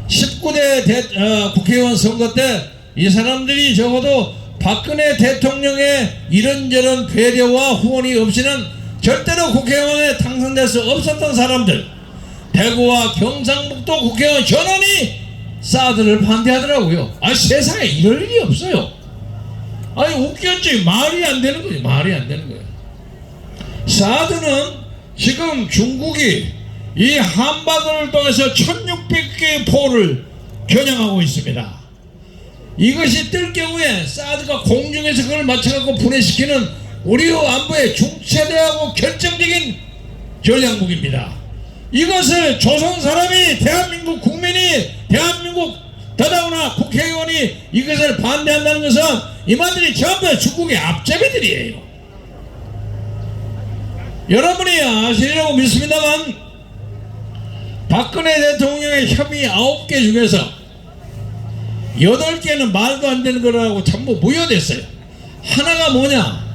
19대 국회의원 선거 때 이 사람들이 적어도 박근혜 대통령의 이런저런 배려와 후원이 없이는 절대로 국회의원에 당선될 수 없었던 사람들 대구와 경상북도 국회의원 전원이 사드를 반대하더라고요. 세상에 이럴 일이 없어요. 웃겼지. 말이 안 되는 거지. 말이 안 되는 거예요. 사드는 지금 중국이 이 한반도를 통해서 1600개의 포를 겨냥하고 있습니다. 이것이 뜰 경우에 사드가 공중에서 그걸 맞춰갖고 분해시키는 우리 안보의 중차대하고 결정적인 전략무기입니다. 이것을 조선 사람이 대한민국 국민이 대한민국 더더구나 국회의원이 이것을 반대한다는 것은 이만들이 전부 중국의 앞잡이들이에요. 여러분이 아시리라고 믿습니다만 박근혜 대통령의 혐의 9개 중에서 8개는 말도 안 되는 거라고 전부 무효됐어요. 하나가 뭐냐?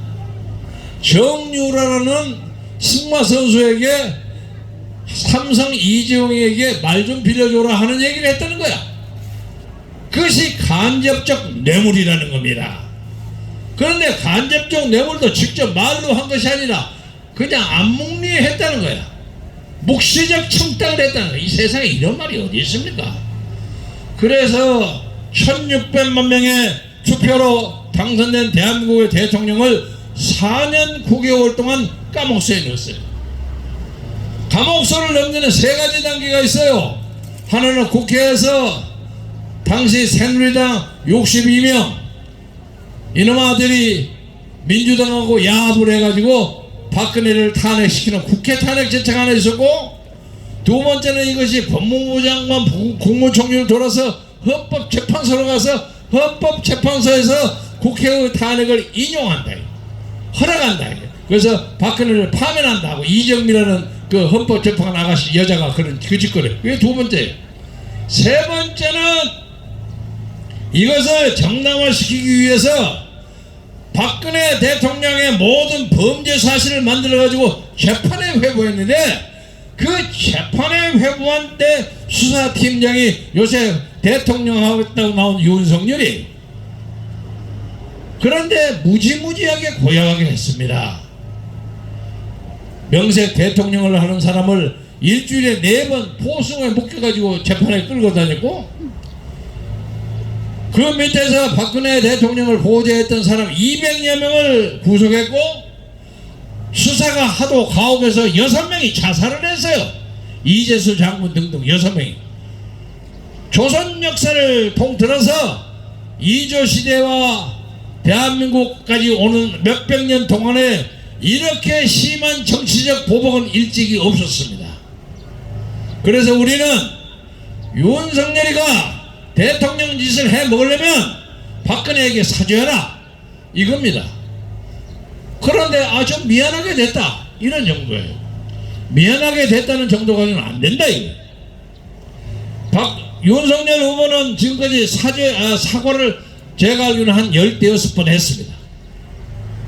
정유라라는 승마 선수에게 삼성 이재용에게 말 좀 빌려줘라 하는 얘기를 했다는 거야. 그것이 간접적 뇌물이라는 겁니다. 그런데 간접적 뇌물도 직접 말로 한 것이 아니라 그냥 암묵리에 했다는 거야. 묵시적 청탁을 했다는 거야. 이 세상에 이런 말이 어디 있습니까? 그래서 1600만 명의 투표로 당선된 대한민국의 대통령을 4년 9개월 동안 감옥소에 넣었어요. 감옥소를 넘기는 3가지 단계가 있어요. 하나는 국회에서 당시 새누리당 62명 이놈아들이 민주당하고 야합을 해가지고 박근혜를 탄핵시키는 국회 탄핵 제책 하나 있었고, 두 번째는 이것이 법무부 장관 국무총리를 돌아서 헌법재판소로 가서 헌법재판소에서 국회의 탄핵을 인용한다. 허락한다. 그래서 박근혜를 파면한다고 이정미라는 그 헌법재판관 아가씨 여자가 그런 그 짓거리. 이게 두 번째예요. 세 번째는 이것을 정당화시키기 위해서 박근혜 대통령의 모든 범죄 사실을 만들어가지고 재판에 회부했는데 그 재판에 회부한 때 수사팀장이 요새 대통령하고 나온 윤석열이 그런데 무지무지하게 고약하게 했습니다. 명색 대통령을 하는 사람을 일주일에 4번 포승에 묶여가지고 재판에 끌고 다녔고 그 밑에서 박근혜 대통령을 보좌했던 사람 200여 명을 구속했고 수사가 하도 가혹해서 6명이 자살을 했어요. 이재수 장군 등등 6명이. 조선 역사를 통틀어서 이조시대와 대한민국까지 오는 몇백 년 동안에 이렇게 심한 정치적 보복은 일찍이 없었습니다. 그래서 우리는 윤석열이가 대통령 짓을 해 먹으려면 박근혜에게 사죄하라 이겁니다. 그런데 좀 미안하게 됐다 이런 정도예요. 미안하게 됐다는 정도가는 안 된다 이거. 윤석열 후보는 지금까지 사과를 제가 알기로는 한 15번 했습니다.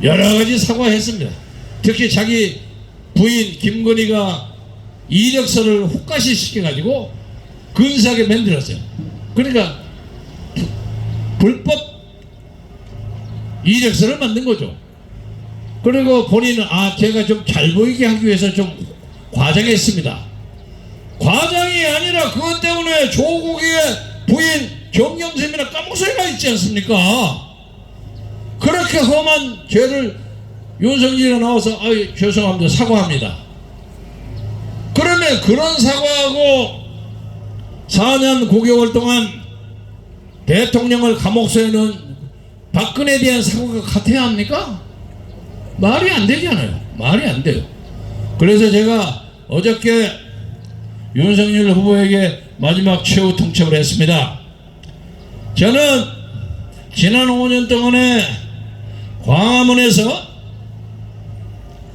여러가지 사과했습니다. 특히 자기 부인 김건희가 이력서를 훅가시 시켜가지고 근사하게 만들었어요. 그러니까 불법 이력서를 만든 거죠. 그리고 본인은 제가 좀 잘 보이게 하기 위해서 좀 과장했습니다. 과장이 아니라 그것 때문에 조국의 부인 정경심이나 까목소리가 있지 않습니까? 그렇게 험한 죄를 윤석열이 나와서 죄송합니다 사과합니다. 그러면 그런 사과하고 4년 9개월 동안 대통령을 감옥소에 넣은 박근혜에 대한 사과가 같아야 합니까? 말이 안 되잖아요. 말이 안 돼요. 그래서 제가 어저께 윤석열 후보에게 마지막 최후 통첩을 했습니다. 저는 지난 5년 동안에 광화문에서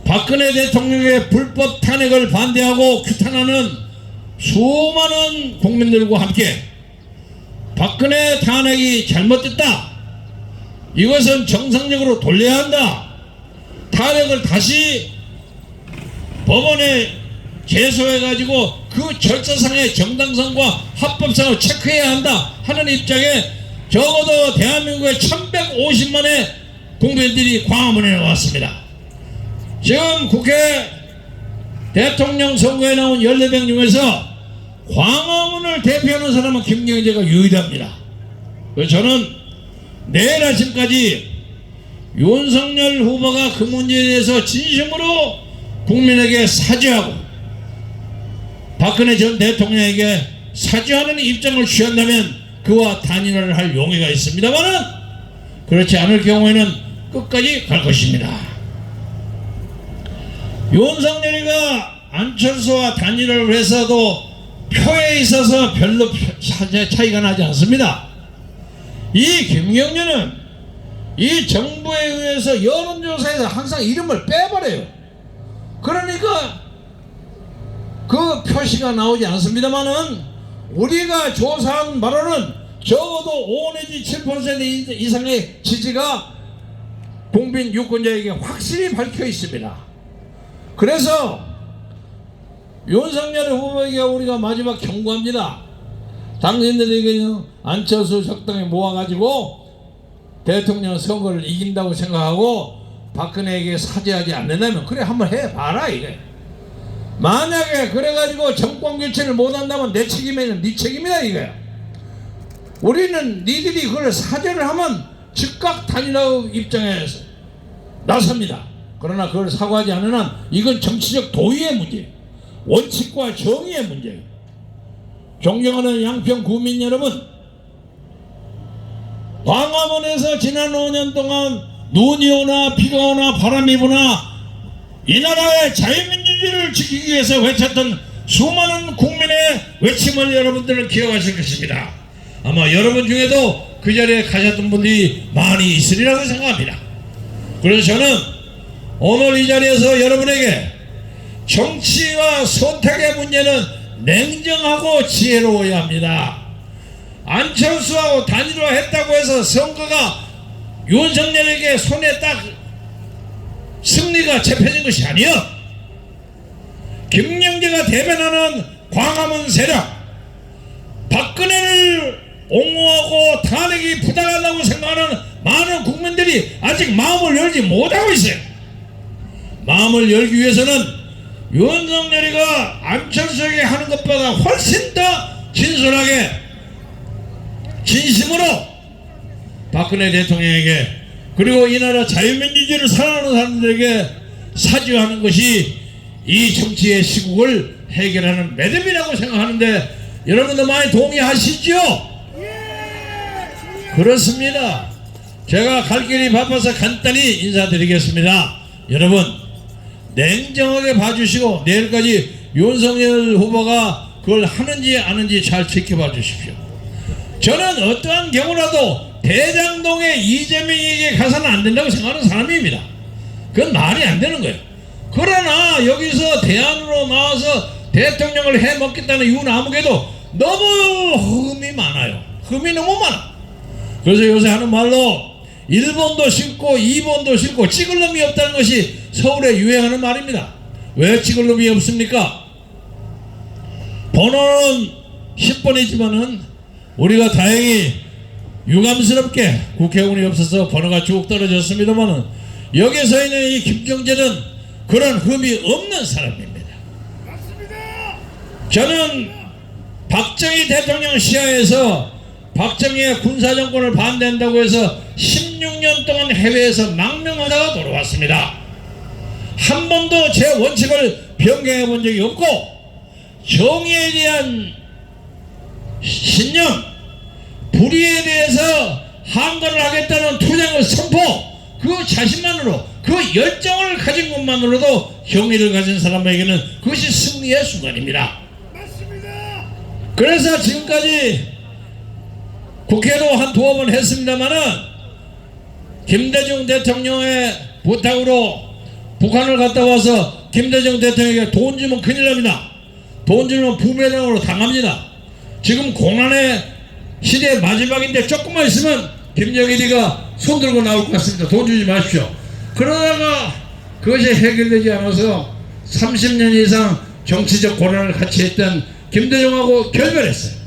박근혜 대통령의 불법 탄핵을 반대하고 규탄하는 수많은 국민들과 함께 박근혜 탄핵이 잘못됐다. 이것은 정상적으로 돌려야 한다. 탄핵을 다시 법원에 제소해가지고 그 절차상의 정당성과 합법성을 체크해야 한다 하는 입장에 적어도 대한민국의 1150만의 국민들이 광화문에 나왔습니다. 지금 국회 대통령 선거에 나온 14명 중에서 광화문을 대표하는 사람은 김경재가 유일합니다. 그래서 저는 내일 아침까지 윤석열 후보가 그 문제에 대해서 진심으로 국민에게 사죄하고 박근혜 전 대통령에게 사죄하는 입장을 취한다면 그와 단일화를 할 용의가 있습니다만은 그렇지 않을 경우에는 끝까지 갈 것입니다. 윤석열이가 안철수와 단일화를 해서도 표에 있어서 별로 차이가 나지 않습니다. 이 김경재는 이 정부에 의해서 여론조사에서 항상 이름을 빼버려요. 그러니까 그 표시가 나오지 않습니다만은 우리가 조사한 바로는 적어도 5 내지 7% 이상의 지지가 국민 유권자에게 확실히 밝혀 있습니다. 그래서 윤석열 후보에게 우리가 마지막 경고합니다. 당신들에게는 안철수 적당히 모아가지고 대통령 선거를 이긴다고 생각하고 박근혜에게 사죄하지 않는다면 그래 한번 해봐라 이래. 만약에 그래가지고 정권 교체를 못한다면 내 책임에는 네 책임이다 이거야. 우리는 니들이 그걸 사죄를 하면 즉각 단일화 입장에 나섭니다. 그러나 그걸 사과하지 않는 한 이건 정치적 도의의 문제, 원칙과 정의의 문제예요. 존경하는 양평 구민 여러분, 광화문에서 지난 5년 동안 눈이 오나 비가 오나 바람이 부나 이 나라의 자유민주주의를 지키기 위해서 외쳤던 수많은 국민의 외침을 여러분들은 기억하실 것입니다. 아마 여러분 중에도 그 자리에 가셨던 분들이 많이 있으리라고 생각합니다. 그래서 저는 오늘 이 자리에서 여러분에게 정치와 선택의 문제는 냉정하고 지혜로워야 합니다. 안철수하고 단일화했다고 해서 선거가 윤석열에게 손에 딱 승리가 잡혀진 것이 아니요. 김영재가 대변하는 광화문 세력, 박근혜를 옹호하고 탄핵이 부당하다고 생각하는 많은 국민들이 아직 마음을 열지 못하고 있어요. 마음을 열기 위해서는 윤석열이가 안철수에게 하는 것보다 훨씬 더 진솔하게 진심으로 박근혜 대통령에게 그리고 이 나라 자유민주주의를 사랑하는 사람들에게 사죄하는 것이 이 정치의 시국을 해결하는 매듭이라고 생각하는데 여러분도 많이 동의하시죠? 그렇습니다. 제가 갈 길이 바빠서 간단히 인사드리겠습니다. 여러분 냉정하게 봐주시고 내일까지 윤석열 후보가 그걸 하는지 안 하는지 잘 지켜봐 주십시오. 저는 어떠한 경우라도 대장동에 이재명에게 가서는 안 된다고 생각하는 사람입니다. 그건 말이 안 되는 거예요. 그러나 여기서 대안으로 나와서 대통령을 해먹겠다는 유나무에도 너무 흠이 많아요. 흠이 너무 많아. 그래서 요새 하는 말로 1번도 싫고 2번도 싫고 찍을 놈이 없다는 것이 서울에 유행하는 말입니다. 왜 찍을 놈이 없습니까? 번호는 10번이지만은 우리가 다행히 유감스럽게 국회의원이 없어서 번호가 쭉 떨어졌습니다만은 여기에 서 있는 이 김경재는 그런 흠이 없는 사람입니다. 저는 박정희 대통령 시하에서 박정희의 군사정권을 반대한다고 해서 16년 동안 해외에서 망명하다가 돌아왔습니다. 한 번도 제 원칙을 변경해 본 적이 없고 정의에 대한 신념, 불의에 대해서 항거를 하겠다는 투쟁의 선포, 그 자신만으로 그 열정을 가진 것만으로도 정의를 가진 사람에게는 그것이 승리의 순간입니다. 그래서 지금까지 국회로 한 두어 번 했습니다마는 김대중 대통령의 부탁으로 북한을 갔다 와서 김대중 대통령에게 돈 주면 큰일 납니다. 돈 주면 부메랑으로 당합니다. 지금 고난의 시대 마지막인데 조금만 있으면 김정일이가 손 들고 나올 것 같습니다. 돈 주지 마십시오. 그러다가 그것이 해결되지 않아서 30년 이상 정치적 고난을 같이 했던 김대중하고 결별했어요.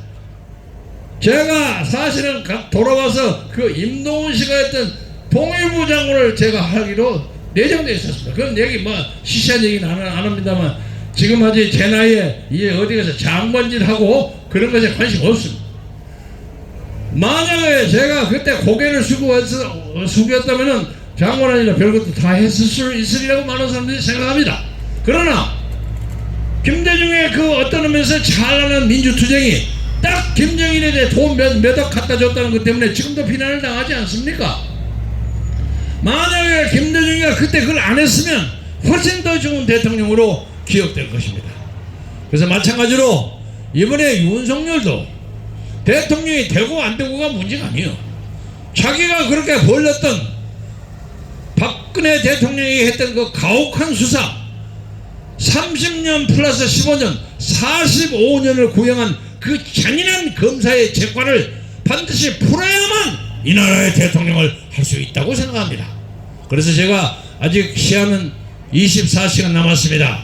제가 사실은 돌아와서 그 임동훈 씨가 했던 통일부 장관을 제가 하기로 내정되어 있었습니다. 그런 얘기 뭐 시시한 얘기는 안 합니다만 지금 아직 제 나이에 이게 어디 가서 장관질하고 그런 것에 관심 없습니다. 만약에 제가 그때 고개를 숙였다면은 장관 아니라 별것도 다 했을 수 있으리라고 많은 사람들이 생각합니다. 그러나 김대중의 그 어떤 의미에서 찬란한 민주투쟁이 딱 김정일에 대해 돈 몇억 갖다 줬다는 것 때문에 지금도 비난을 당하지 않습니까? 만약에 김대중이가 그때 그걸 안 했으면 훨씬 더 좋은 대통령으로 기억될 것입니다. 그래서 마찬가지로 이번에 윤석열도 대통령이 되고 안 되고가 문제가 아니에요. 자기가 그렇게 벌렸던 박근혜 대통령이 했던 그 가혹한 수사 30년 플러스 15년 45년을 구형한 그 잔인한 검사의 재판을 반드시 풀어야만 이 나라의 대통령을 할 수 있다고 생각합니다. 그래서 제가 아직 시한은 24시간 남았습니다.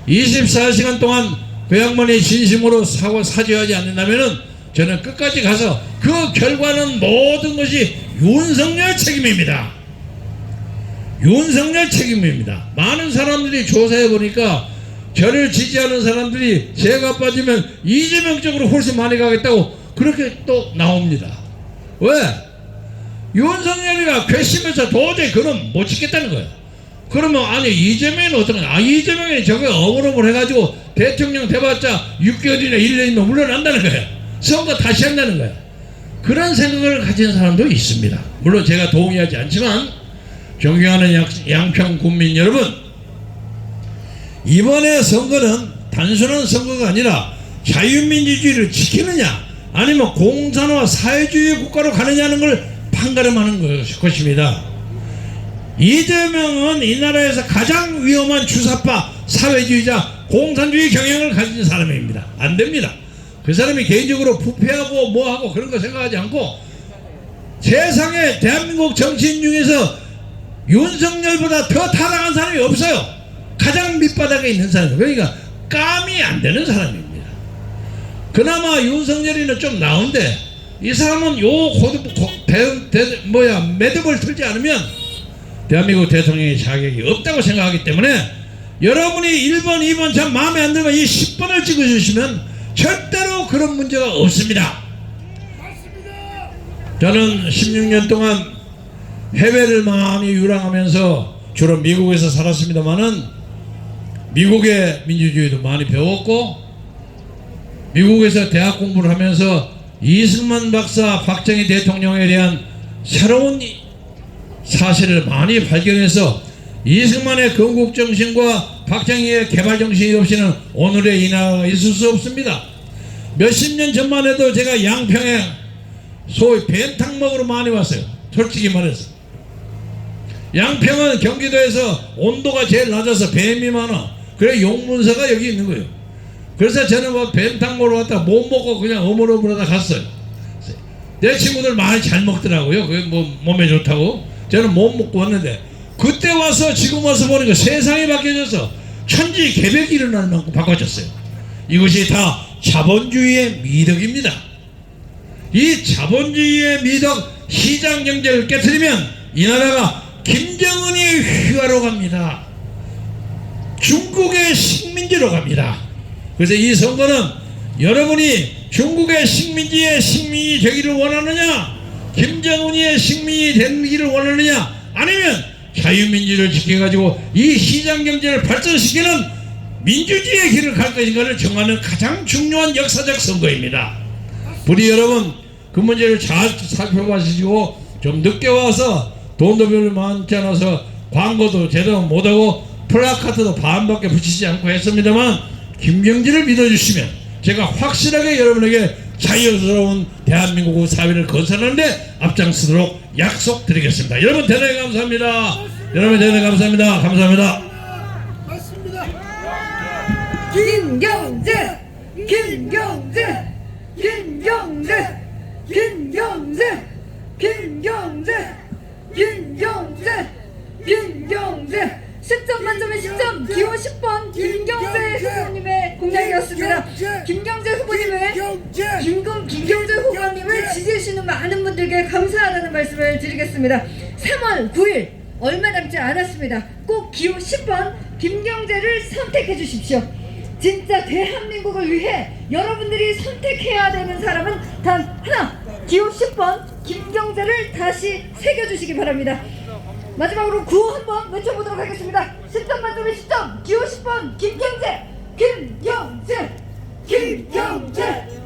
24시간 동안 그 양반이 진심으로 사죄하지 않는다면 저는 끝까지 가서 그 결과는 모든 것이 윤석열 책임입니다. 윤석열 책임입니다. 많은 사람들이 조사해 보니까 저를 지지하는 사람들이 제가 빠지면 이재명 쪽으로 훨씬 많이 가겠다고 그렇게 또 나옵니다. 왜? 윤석열이가 괘씸해서 도저히 그럼 못 지켰다는 거예요. 그러면 아니 이재명은 어떤 거야? 이재명이 저게 어그로을 해가지고 대통령 돼봤자 6개월이나 1년이면 물러난다는 거예요. 선거 다시 한다는 거예요. 그런 생각을 가진 사람도 있습니다. 물론 제가 동의하지 않지만 존경하는 양평 국민 여러분, 이번에 선거는 단순한 선거가 아니라 자유민주주의를 지키느냐 아니면 공산화 사회주의 국가로 가느냐는 걸 판가름하는 것입니다. 이재명은 이 나라에서 가장 위험한 주사파 사회주의자 공산주의 경향을 가진 사람입니다. 안 됩니다. 그 사람이 개인적으로 부패하고 뭐하고 그런 거 생각하지 않고 세상에 대한민국 정치인 중에서 윤석열보다 더 타락한 사람이 없어요. 가장 밑바닥에 있는 사람. 그러니까 감이 안 되는 사람입니다. 그나마 윤석열이는 좀 나은데 이 사람은 요 매듭을 틀지 않으면 대한민국 대통령의 자격이 없다고 생각하기 때문에 여러분이 1번, 2번 참 마음에 안 들면 이 10번을 찍어주시면 절대로 그런 문제가 없습니다. 저는 16년 동안 해외를 많이 유랑하면서 주로 미국에서 살았습니다만은 미국의 민주주의도 많이 배웠고 미국에서 대학 공부를 하면서 이승만 박사, 박정희 대통령에 대한 새로운 사실을 많이 발견해서 이승만의 건국정신과 박정희의 개발정신이 없이는 오늘의 이 나라가 있을 수 없습니다. 몇십 년 전만 해도 제가 양평에 소위 뱀탕 먹으러 많이 왔어요. 솔직히 말해서 양평은 경기도에서 온도가 제일 낮아서 뱀이 많아. 그래 용문서가 여기 있는 거예요. 그래서 저는 뭐 뱀탕 먹으러 왔다가 못 먹고 그냥 어물어물하다 갔어요. 내 친구들 많이 잘 먹더라고요. 그게 뭐 몸에 좋다고. 저는 못 먹고 왔는데 그때 와서 지금 와서 보니까 세상이 바뀌어져서 천지개벽이 일어날 만큼 바꿔졌어요. 이것이 다 자본주의의 미덕입니다. 이 자본주의의 미덕 시장경제를 깨트리면 이 나라가 김정은이 휘하러 갑니다. 중국의 식민지로 갑니다. 그래서 이 선거는 여러분이 중국의 식민지의 식민이 되기를 원하느냐, 김정은이의 식민이 되기를 원하느냐, 아니면 자유민주를 지켜가지고 이 시장경제를 발전시키는 민주주의의 길을 갈 것인가를 정하는 가장 중요한 역사적 선거입니다. 우리 여러분 그 문제를 잘 살펴보시고 좀 늦게 와서 돈도 별로 많지 않아서 광고도 제대로 못하고 플래카드도 반밖에 붙이지 않고 했습니다만 김경진을 믿어주시면 제가 확실하게 여러분에게 자유스러운 대한민국 사회를 건설하는데 앞장서도록 약속드리겠습니다. 여러분 대단히 감사합니다. 여러분 대단히 감사합니다. 감사합니다. 맞습니다. 김경재, 김경재, 김경재, 김경재, 김경재, 김경재, 김경재. 10점 만점에 10점 기호 10번 김경재 후보님의 공약이었습니다. 김경재 후보님의 김경재 후보님을 지지해주시는 많은 분들께 감사하다는 말씀을 드리겠습니다. 3월 9일 얼마 남지 않았습니다. 꼭 기호 10번 김경재를 선택해 주십시오. 진짜 대한민국을 위해 여러분들이 선택해야 되는 사람은 단 하나, 기호 10번 김경재를 다시 새겨주시기 바랍니다. 마지막으로 구호 한번 외쳐보도록 하겠습니다. 10점 만점에 10점 기호 10번 김경재, 김경재, 김경재.